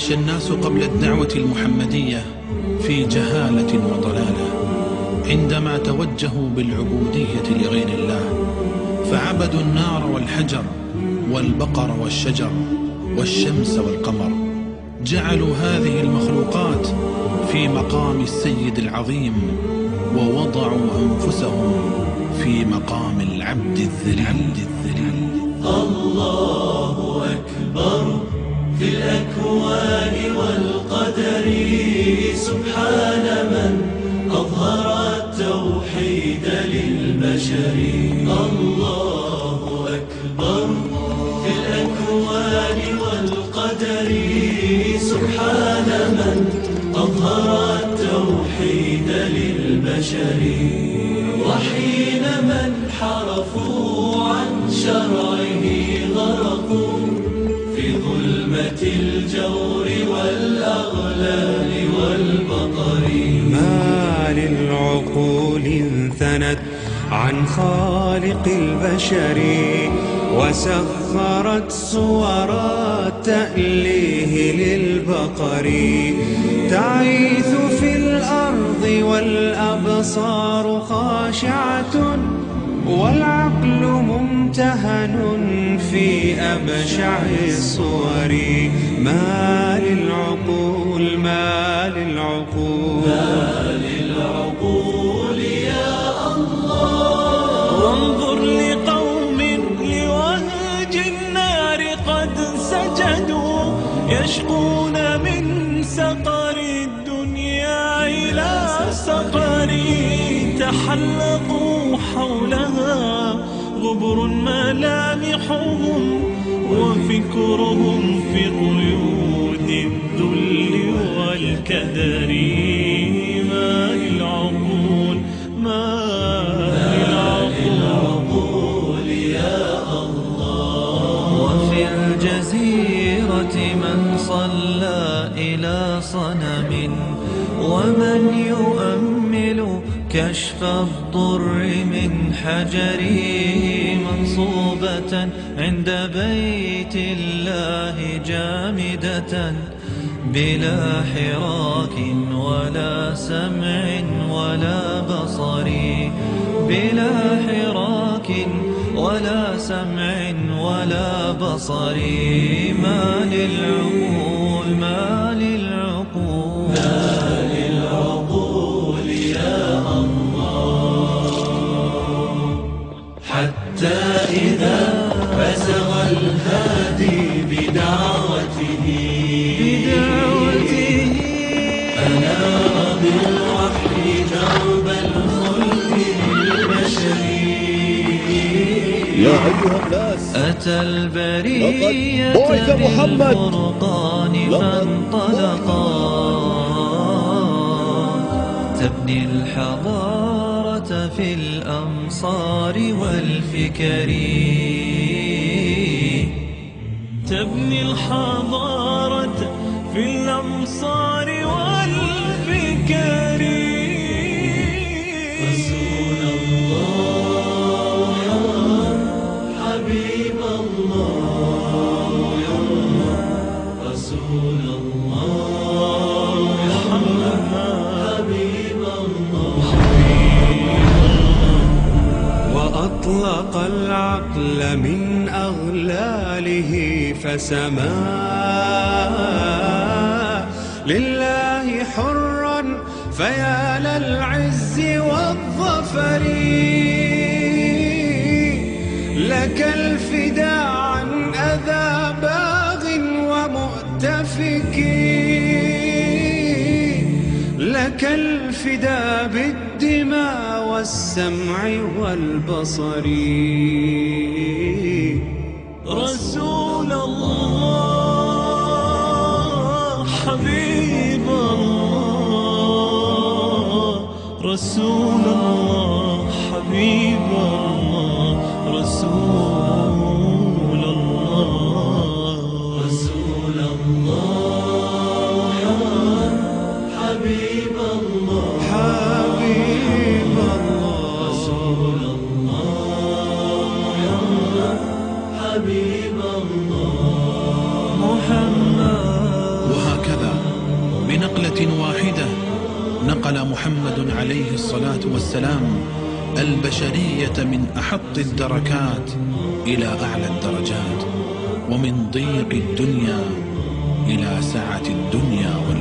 عاش الناس قبل الدعوة المحمدية في جهالة وضلالة عندما توجهوا بالعبودية لغير الله، فعبدوا النار والحجر والبقر والشجر والشمس والقمر. جعلوا هذه المخلوقات في مقام السيد العظيم، ووضعوا أنفسهم في مقام العبد الذليل. الله أكبر في الأكوان والقدر، سبحان من أظهر التوحيد للبشر. الله أكبر في الأكوان والقدر، سبحان من أظهر التوحيد للبشر. وحين من حرفوا عن شرعه غرقوا في ظلمة الجور والأغلال والبطر. ما للعقول انثنت عن خالق البشر، وسخرت صور التأليه للبقر. تعيث في الأرض والأبصار خاشعة، والعقل ممتهن في أبشع الصور. ما للعقول ما للعقول ما للعقول يا الله. وانظر لقوم لوهج النار قد سجدوا، يشقون من سقر الدنيا إلى سقر. تحلقوا حولها غبر ملامحهم، وفكرهم في قيود الذل والكدر. ما للعقول ما للعقول يا الله. وفي الجزيرة من صلى إلى صنم، ومن يؤمل كشف الضر من حجر. منصوبة عند بيت الله جامدة، بلا حراك ولا سمع ولا بصر. بلا حراك ولا سمع ولا بصر. ما للعقول ما للعقول ما للعقول يا الله. حتى إذا بزغ الهادي بدعوته أنار بالوحي درب الخلد للبشر. يا أيها الناس، أتى البرية بالفرقان فانطلقا، تبني الحضارة في الأمصار والفكر. تبني الحضارة في الأمصار والفكر. رسول الله حبيب الله، رسول الله حبيب الله. وأطلق العقل من أغلاله فسما لله حرا، فيا للعز والظفر. لك الفداء عن أذى باغ ومؤتفك، لك الفداء بالدماء والسمع والبصر. رسول الله حبيب الله، رسول الله حبيب الله، رسول الله. رسول الله حبيب الله، حبيب الله. رسول الله حبيب الله. محمد. الصلاة والسلام البشرية من أحط الدركات إلى أعلى الدرجات، ومن ضيق الدنيا إلى سعة الدنيا والآخرة.